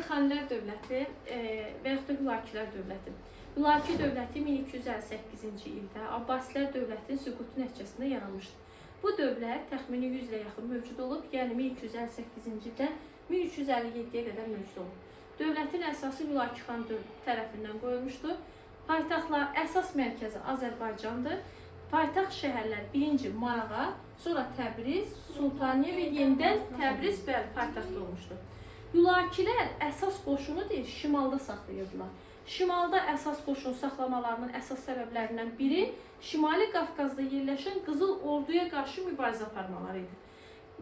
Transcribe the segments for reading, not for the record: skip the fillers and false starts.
Xanilər dövləti və yaxud da Hülakilər dövləti. Hülaki dövləti 1258-ci ildə Abbasilər dövlətinin süqutu nəticəsində yaranmışdır. Bu dövlət təxmini 100 ilə yaxın mövcud olub, yəni 1258-ci ildən 1357-yə qədər mövcud olub. Dövlətin əsası Hülaki xan tərəfindən qoyulmuşdur. Paytaxtlar əsas mərkəzi Azərbaycandır. Paytaxt şəhərlər birinci Marağa, sonra Təbriz, Sultaniyə və yenidən Təbriz paytaxt olmuşdur. Hülakilər əsas qoşunu deyil, şimalda saxlayırdılar. Şimalda əsas qoşun saxlamalarının əsas səbəblərindən biri Şimali Qafqazda yerləşən Qızıl Orduya qarşı mübarizə aparmaları idi.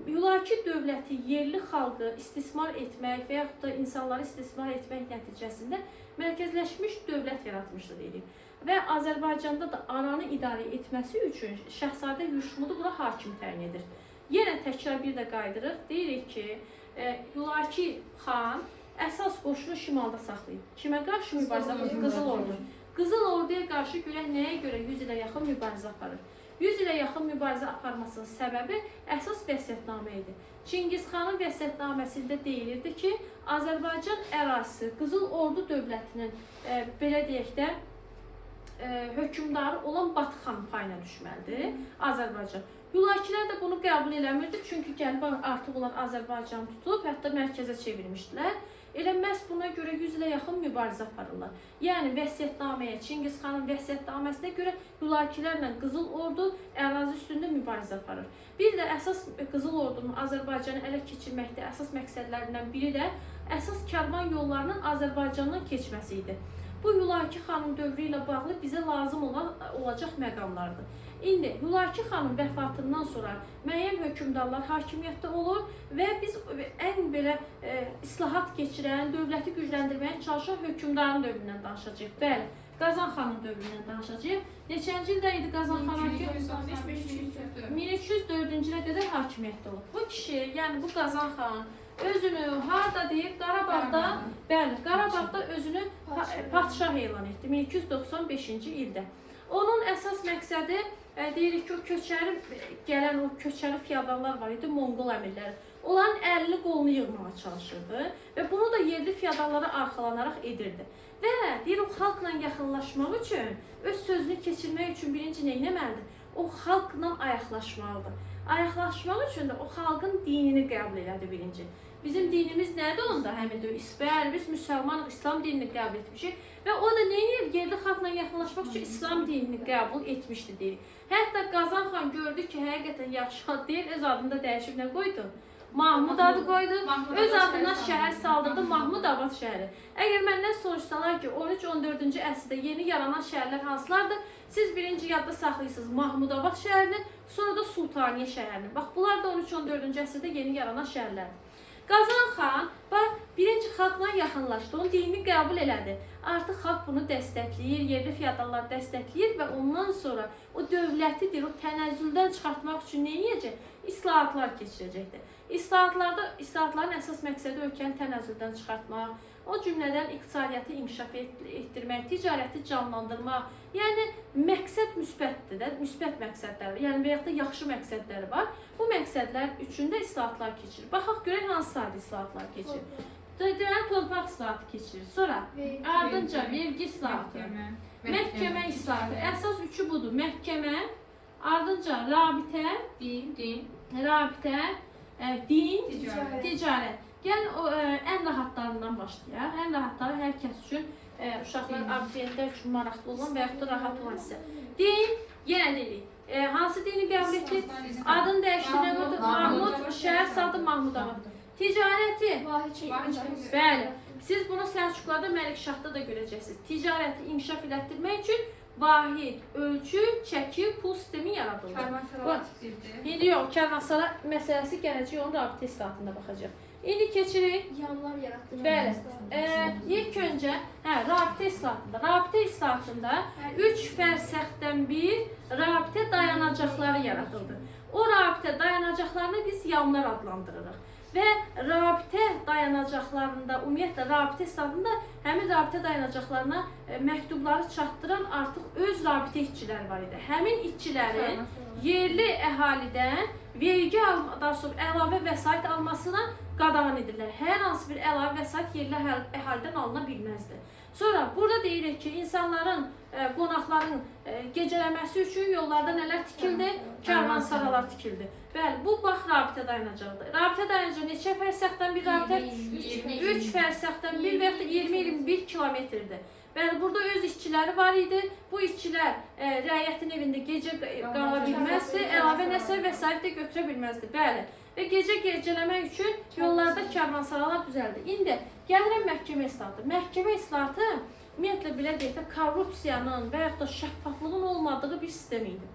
Hülaki dövləti yerli xalqı istismar etmək və yaxud da insanları istismar etmək nəticəsində mərkəzləşmiş dövlət yaratmışdı deyilik. Və Azərbaycanda da aranı idarə etməsi üçün Şəhzadə Yuşmudu bura hakim təyin edir. Yenə təkrar bir də qaydırıq, deyirik ki, Hülaki xan əsas qoşunu şimalda saxlayıb. Kimə qarşı mübarizə aparır? Qızıl Ordu. Qızıl Orduya qarşı görək nəyə görə 100 ilə yaxın mübarizə aparır? 100 ilə yaxın mübarizə aparmasının səbəbi əsas vəsiyyətnamə idi. Çingiz xanın vəsiyyətnaməsində deyilirdi ki, Azərbaycan ərazisi Qızıl Ordu dövlətinin belə deyək də hökmdarı olan Batı xanın payına düşməlidir Azərbaycan. Hülakilər də bunu qəbul eləmirdi, çünki gəlib artıq onlar Azərbaycanı tutub, hətta mərkəzə çevirmişdilər. Elə məhz buna görə 100 ilə yaxın mübarizə aparırlar. Yəni vəsiyyətnaməyə, Çingiz xanın vəsiyyətnaməsinə görə Hülakilərlə Qızıl Ordu ərazi üstündə mübarizə aparır. Bir də əsas Qızıl Ordunun Azərbaycanı ələ keçirməkdə əsas məqsədlərindən biri də əsas karvan yollarının Azərbaycandan keçməsi idi. Bu Hülaki xanın dövrü ilə bağlı bizə lazım olacaq məqamlardır. İndi Hülaki xanın vəfatından sonra müəyyən hökmdarlar hakimiyyətdə olur və biz ən belə islahat keçirən, dövləti gücləndirməyə çalışan hökmdarın dövründən danışacağıq. Bəli, Qazan xanın dövründən danışacağıq. Neçənci ildə idi Qazan xanın? 1204-cü ilə qədər hakimiyyətdə olur. Bu kişi, yəni bu Qazan xan özünü harada deyib? Qarabağda, bəli, Qarabağda özünü padşah elan etdi 1295-ci ildə. Onun əsas məqsədi deyirik ki, o köçəri gələn o köçəri fiyadallar var idi, Monqol əmirləri. Onların əlini qolunu yığmağa çalışırdı və bunu da yerli fiyadallara arxalanaraq edirdi. Və deyir, o xalqla yaxınlaşmaq üçün, öz sözünü keçirmək üçün birinci nə etməlidir? O xalqla ayaqlaşmalıdır. Ayaqlaşmaq üçün də o xalqın dinini qəbul elədi birinci. Bizim dinimiz nədir onda? Həmin də bəli, biz müsəlmanıq, İslam dinini qəbul etmişik və o da nə edir? Yerli xalqla yaxınlaşmaq üçün İslam dinini qəbul etmişdi deyirik. Hətta Qazan xan gördü ki, həqiqətən yaxşı ad deyil, öz adını da dəyişib nə qoydu? Mahmud adı qoydu, öz adına şəhər saldırdı, Mahmudabad şəhəri. Əgər məndən soruşsalar ki, 13-14-cü əsrdə yeni yaranan şəhərlər hansılardır? Siz birinci yadda saxlayırsınız Mahmudabad şəhərini, sonra da Sultaniyə şəhərini. Bax, bunlar da 13-14-cü əsrdə yeni yaranan şəhərlərdir. Qazan xan, bax, birinci xalqla yaxınlaşdı, onun dinini qəbul elədi. Artıq xalq bunu dəstəkləyir, yerli fiyadallar dəstəkləyir və ondan sonra o dövlətidir, o tənəzzüldən çıxartmaq üçün nə edəcək? İslahatlar keçirəcəkdir. İslahatların əsas məqsədi ölkəni tənəzzüldən çıxartmaq, o cümlədən iqtisadiyyatı inkişaf etdirmək, ticarəti canlandırmaq. Yəni, məqsəd müsbətdir də, müsbət məqsədlər, yəni və yaxud da yaxşı məqsədləri var. Bu məqsədlər üçün də islahatlar keçirir. Baxaq görək hansı sayda islahatlar keçirir. Deyilən torpaq islahatı keçirir. Sonra ardınca vergi islahatı, məhkəmə islahatı. Əsas üçü budur. Məhkəmə, ardınca rabitə, din, ticarət. Gəlin ən rahatlarından başlayaq. Ən rahatları hər kəs üçün, uşaqlar abituriyentlər üçün maraqlı olan və yaxud da rahat olan isə. Din, yenə deyirik. Hansı dini qəbul etdik? Adını dəyişdirə qoydu. Mahmud, şəhər saldı Mahmudabad. Ticarəti, bəli, siz bunu Səlcuqlarda, Məlikşahda da görəcəksiniz. Ticarəti inkişaf elətdirmək üçün vahid, ölçü, çəki, pul sistemi yaradıldı. Kərvansara tikdirdi. İndi yox, kərvansara məsələsi gələcək, onun rabitə islahatında baxacaq. İndi keçirik. Yanlar yaratdı. Bəli, ilk öncə rabitə islahatında. Rabitə islahatında 3 fərsəxdən bir rabitə dayanacaqları yaradıldı. O rabitə dayanacaqlarını biz yanlar adlandırırıq. Və rabitə dayanacaqlarında, ümumiyyətlə rabitə islahatında həmin rabitə dayanacaqlarına məktubları çatdıran artıq öz rabitə işçiləri var idi. Həmin işçilərin yerli əhalidən vergi, daha sonra əlavə vəsait almasına qadağan edirlər. Hər hansı bir əlavə vəsait yerli əhalidən alına bilməzdi. Sonra burada deyirik ki, insanların, qonaqların gecələməsi üçün yollarda nələr tikildi? Karvansaralar tikildi. Bəli, bu bax rabitə dayanacaqdır. Rabitə dayanacağı neçə fərsəxdən bir rabitə? 3 fərsəxdən bir və yaxud da 20-21 kilometrdir. Bəli, burada öz işçiləri var idi. Bu işçilər rəiyyətin evində gecə qala bilməzdi, əlavə nəsə vəsait də götürə bilməzdi. Bəli. Və gecələmək üçün yollarda karvansaralar düzəldi. İndi gəlirəm məhkəmə islahatı. Məhkəmə islahatı ümumiyyətlə belə deyək də korrupsiyanın və yaxud da şəffaflığın olmadığı bir sistem idi.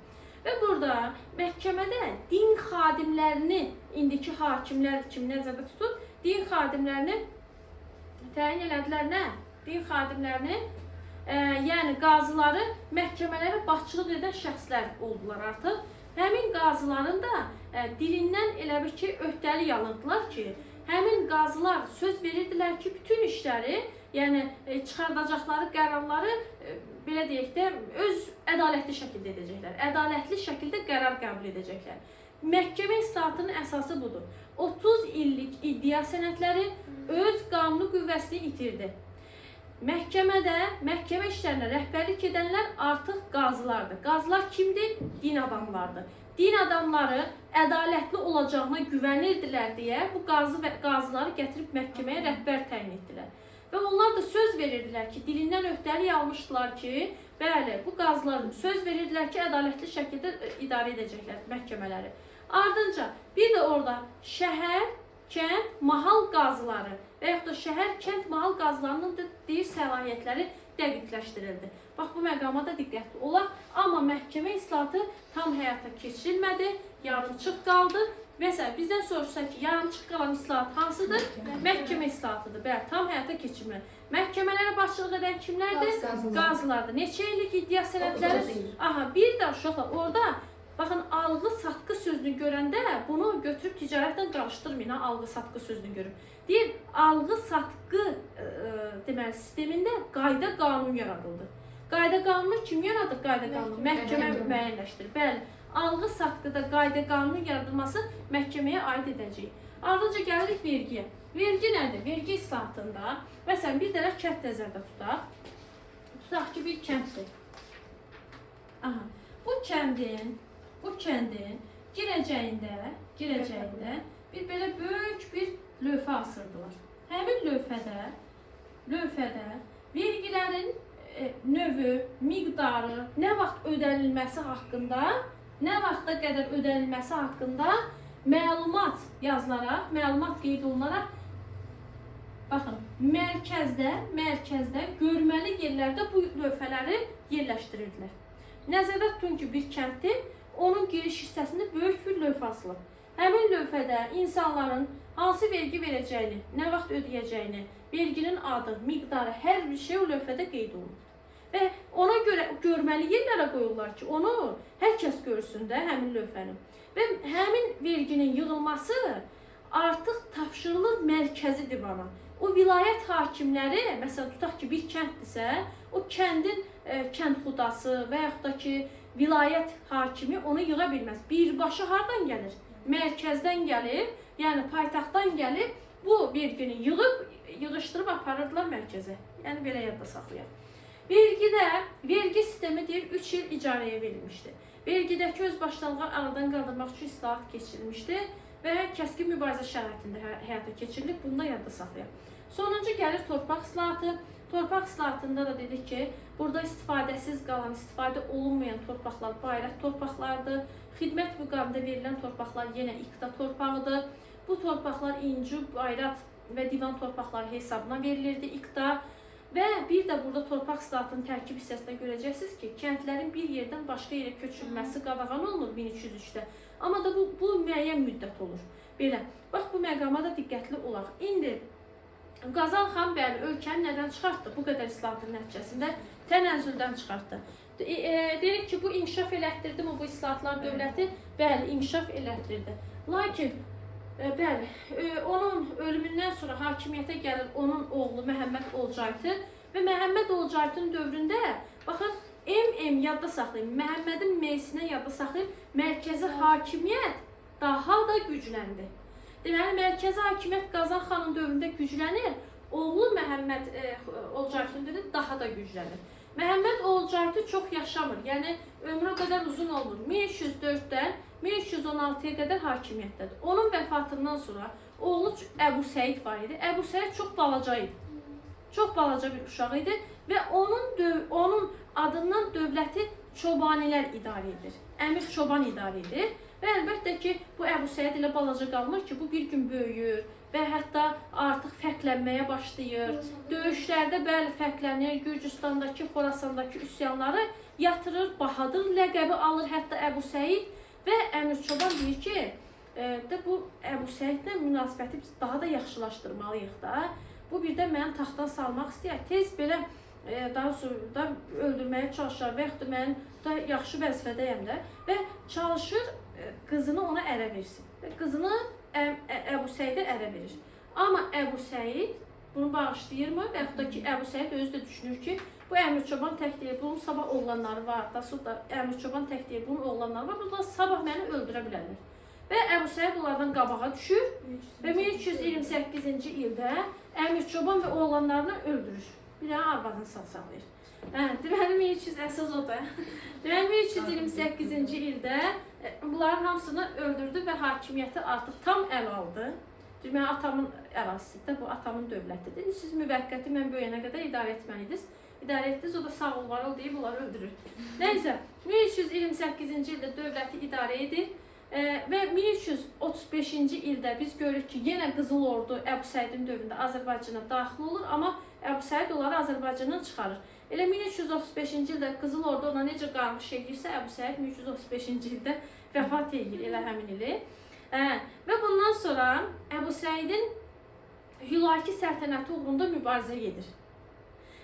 Və burada məhkəmədə din xadimlərini, indiki hakimlər kimi nəzərdə tutub, din xadimlərini təyin elədilər nə? Din xadimlərini, yəni qazıları məhkəmələrə başçılıq edən şəxslər oldular artıq. Həmin qazıların da dilindən elə bir ki, öhdəlik alındılar ki, həmin qazılar söz verirdilər ki, bütün işləri, yəni çıxardacaqları qərarları, belə deyək də, öz ədalətli şəkildə edəcəklər. Ədalətli şəkildə qərar qəbul edəcəklər. Məhkəmə islahatının əsası budur. 30 illik iddia sənədləri öz qanuni qüvvəsini itirdi. Məhkəmədə, məhkəmə işlərinə rəhbərlik edənlər artıq qazılardır. Qazılar kimdir? Din adamlardır. Din adamları ədalətli olacağına güvənirdilər deyə bu qazıları gətirib məhkəməyə rəhbər təyin etdilər. Və onlar da söz verirdilər ki, dilindən öhdəlik almışdılar ki, bəli, bu qazılar söz verirdilər ki, ədalətli şəkildə idarə edəcəklər məhkəmələri. Ardınca bir də orada şəhər, kənd, mahal qazıları və yaxud da şəhər, kənd, mahal qazılarının da deyir səlahiyyətləri dəqiqləşdirildi. Bax, bu məqama da diqqətli olaq, amma məhkəmə islahatı tam həyata keçirilmədi, yarımçıq qaldı. Məsələn, bizdən soruşsa ki, yarımçıq qalan islahat hansıdır? Məhkəmə islahatıdır. Bəli, tam həyata keçirilmədi. Məhkəmələrə başçılıq edən kimlərdir? Qazılardır. Neçə illik iddia sənədləri? Aha, bir də uşaqlar, orada baxın, alğı-satqı sözünü görəndə bunu götürüb ticarətlə qarışdırmayın, alğı-satqı sözünü görüb. Deyir, alğı-satqı deməli, sistemində qayda qanun yaradıldı. Qayda qanunu kim yaradır? Qayda qanunu məhkəmə müəyyənləşdirir. Bəli, alğı-satqıda qayda qanunun yaradılması məhkəməyə aid edəcək. Ardınca gəlirik vergiyə. Vergi nədir? Vergi islahatında, məsələn, bir dənə kənd nəzərdə tutaq. Tutaq ki, bir kənddir. Aha, bu kəndin girəcəyində bir belə böyük bir lövhə asırdılar. Həmin lövhədə vergilərin növü, miqdarı, nə vaxt ödənilməsi haqqında, nə vaxta qədər ödənilməsi haqqında məlumat yazılaraq, məlumat qeyd olunaraq, baxın, mərkəzdə görməli yerlərdə bu lövhələri yerləşdirirdilər. Nəzərdə tutun ki, bir kənddir, onun giriş hissəsində böyük bir lövhə asılıb. Həmin lövhədə insanların hansı vergi verəcəyini, nə vaxt ödəyəcəyini, verginin adı, miqdarı, hər bir şey o lövhədə qeyd olunur. Və ona görə görməli yerlərə qoyurlar ki, onu hər kəs görsün də həmin lövhəni. Və həmin verginin yığılması artıq tapşırılır mərkəzi divana. O vilayət hakimləri, məsələn, tutaq ki, bir kənddirsə, o kəndin kəndxudası və yaxud da ki, vilayət hakimi onu yığa bilməz. Birbaşa hardan gəlir? Mərkəzdən gəlir, yəni paytaxtdan gəlib, bu vergini yığışdırıb aparırdılar mərkəzə. Yəni, belə yadda saxlayaq. Vergi sistemi deyir 3 il icarəyə verilmişdi. Vergidəki özbaşınalığı aradan qaldırmaq üçün islahat keçirilmişdi və kəskin mübarizə şəraitində həyata keçirilib. Bunu da yadda saxlayaq. Sonuncu gəlir torpaq islahatı. Torpaq islahatında da dedik ki, burada istifadəsiz qalan, istifadə olunmayan torpaqlar bayraq torpaqlardır. Xidmət müqabilində verilən torpaqlar yenə iqta torpağıdır. Bu torpaqlar inci, bayraq və divan torpaqları hesabına verilirdi iqta. Və bir də burada torpaq islahatının tərkib hissəsində görəcəksiniz ki, kəndlərin bir yerdən başqa yerə köçürülməsi qadağan olunur 1303-də. Amma da bu müəyyən müddət olur. Belə, bax bu məqama da diqqətli olaq. İndi Qazan xan bəli ölkəni nədən çıxartdı? Bu qədər islahatın nəticəsində tənəzzüldən çıxartdı. Deyirik ki, bu inkişaf elətdirdi mi bu islahatlar dövləti? Bəli, inkişaf elətdirdi. Lakin bəli, onun ölümündən sonra hakimiyyətə gəlir onun oğlu Məhəmməd Olcaytı və Məhəmməd Olcaytın dövründə, baxın, yadda saxlayın, Məhəmmədin meysinə yadda saxlayın, mərkəzi hakimiyyət daha da gücləndi. Deməli, mərkəzi hakimiyyət Qazan xanın dövründə güclənir. Oğlu Məhəmməd Olcaytın dövründə daha da güclənir. Məhəmməd Olcaytı çox yaşamır, yəni ömrü o qədər uzun olmur. 1304-dən 1316-ya qədər hakimiyyətdədir. Onun vəfatından sonra oğlu Əbu Səid var idi. Əbu Səid çox balaca idi. Çox balaca bir uşaq idi və onun adından dövləti çobanilər idarə edir. Əmir çoban idarə edir. Və əlbəttə ki, bu Əbu Səid ilə balaca qalmır ki, bu bir gün böyüyür və hətta artıq fərqlənməyə başlayır. Döyüşlərdə bəli fərqlənir, Gürcüstandakı, Xorasandakı üsyanları yatırır, Bahadır ləqəbi alır hətta Əbu Səid və Əmir çoban deyir ki, bu Əbu Səidlə münasibəti biz daha da yaxşılaşdırmalıyıq da. Bu birdən mənim taxtdan salmaq istəyir, tez belə daha sonra da öldürməyə çalışır və yaxud da mən da yaxşı vəzifədəyəm də və çalışır qızını ona ərə versin. Qızını Əbu Səidə ərə verir. Amma Əbu Səid bunu bağışlayırmı və yaxud da ki, Əbu Səid özü də düşünür ki, bu Əmir çoban tək deyil, bunun sabah oğlanları var, da sonra Əmir çoban tək deyil, bunun oğlanları var, bunlar sabah məni öldürə bilərlər. Və Əbu Səid onlardan qabağa düşür və 1328-ci ildə Əmir çoban və oğlanlarını öldürür. Bir dənə arvadını saxlayır. Deməli, 1300 əsas o da. Deməli, 1328-ci ildə bunların hamısını öldürdü və hakimiyyəti artıq tam əl aldı. Deməli, atamın ərazisidir, bu atamın dövlətidir. Siz müvəqqəti mən böyüyənə qədər idarə etməliydiniz. İdarə etdiniz, o da sağ ol, var ol deyib onları öldürür. Nəysə, 1328-ci ildə dövləti idarə edir. Və 1335-ci ildə biz görürük ki, yenə Qızıl Ordu Əbu Səidin dövründə Azərbaycana daxil olur, amma Əbu Səid onları Azərbaycandan çıxarır. Elə 1335-ci ildə Qızıl Ordu ona necə qarmış edirsə, Əbu Səid 1335-ci ildə vəfat edir elə həmin ili. Və bundan sonra Əbu Səidin Hülaki səltənəti uğrunda mübarizə gedir.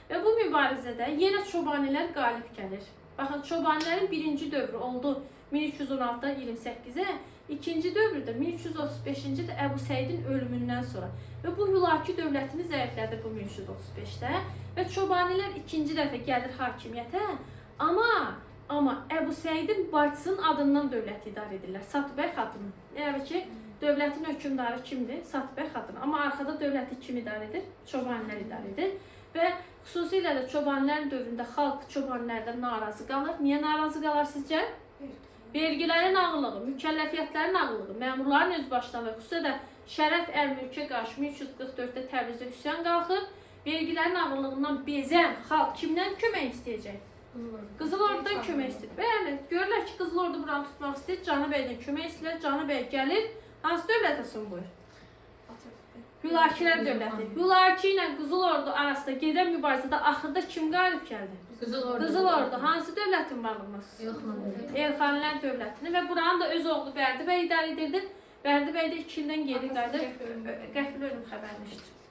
Və bu mübarizədə yenə çobanilər qalib gəlir. Baxın, çobanilərin birinci dövrü oldu 1316-dan 28-ə, ikinci dövrdə 1335-ci də Əbu Səidin ölümündən sonra. Və bu Hülaki dövlətini zəiflədir bu 1335-də və çobanilər ikinci dəfə gəlir hakimiyyətə, amma Əbu Səidin bacısının adından dövləti idarə edirlər, Satıbəy xatını. Yəni ki, dövlətin hökmdarı kimdir? Satıbəy xatını. Amma arxada dövləti kim idarə edir? Çobanilər idarə edir. Və xüsusilə də çobanlərin dövründə xalq çobanlərdən narazı qalır. Niyə narazı qalır sizcə? Vergilərin ağırlığı, mükəlləfiyyətlərin ağırlığı, məmurların özbaşınalığı, xüsusilə də Şərəf Əl-Mülkə qarşı 1344-də Təbrizdə üsyan qalxır. Vergilərin ağırlığından bezən xalq kimdən kömək istəyəcək? Qızıl Ordudan kömək istəyir. Bəli, görürlər ki, Qızıl Ordu buranı tutmaq istəyir, Canı Bəydən kömək istəyirlər, Canı Bəy gəlir, hansı dövlətə son qoyur? Hülakilər dövləti. Hülaki ilə Qızıl Ordu arasında gedən mübarizədə axırda kim qalib gəldi? Qızıl Ordu. Hansı dövlətin varlığımız? Elxanilər dövlətini və buranın da öz oğlu Bərdi bəy idarə edirdi. Bərdi bəy də 2 ildən geri qayıdıb qəfil ölüm xəbərini eşidir.